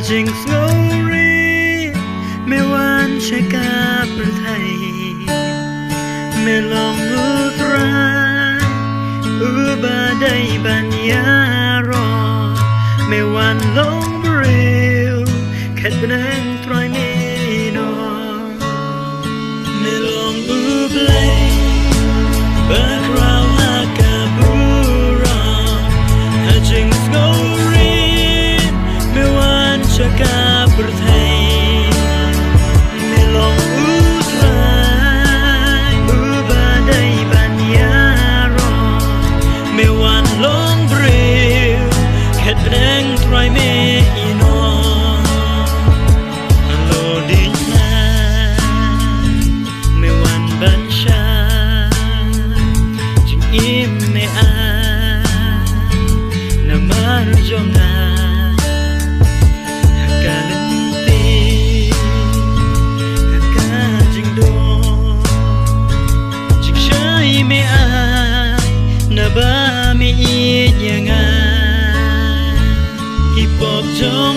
จึงสงรีไม่วันใช้กาประไทยไม่ลองมือตรายบาได้บัญญารอไม่วันลงเรียวแค่เป็นแห่งตรอยนี้นอไม่ลองมือเปล่าบาคราวหากาบูรอจึงสงรีไม่วันใช้กาประไทยไม่ลองมือตรายบาได้บัญญารอไม่วันลงเรียวแค่เป็นแห่งตรอยนี้นอบัญชาจึงอิ่มไม่อานามารจงนาหากาลันตีหากาจึงโดจึงใช้ไม่อานาบาไม่อีกยังไงที่ปอบจง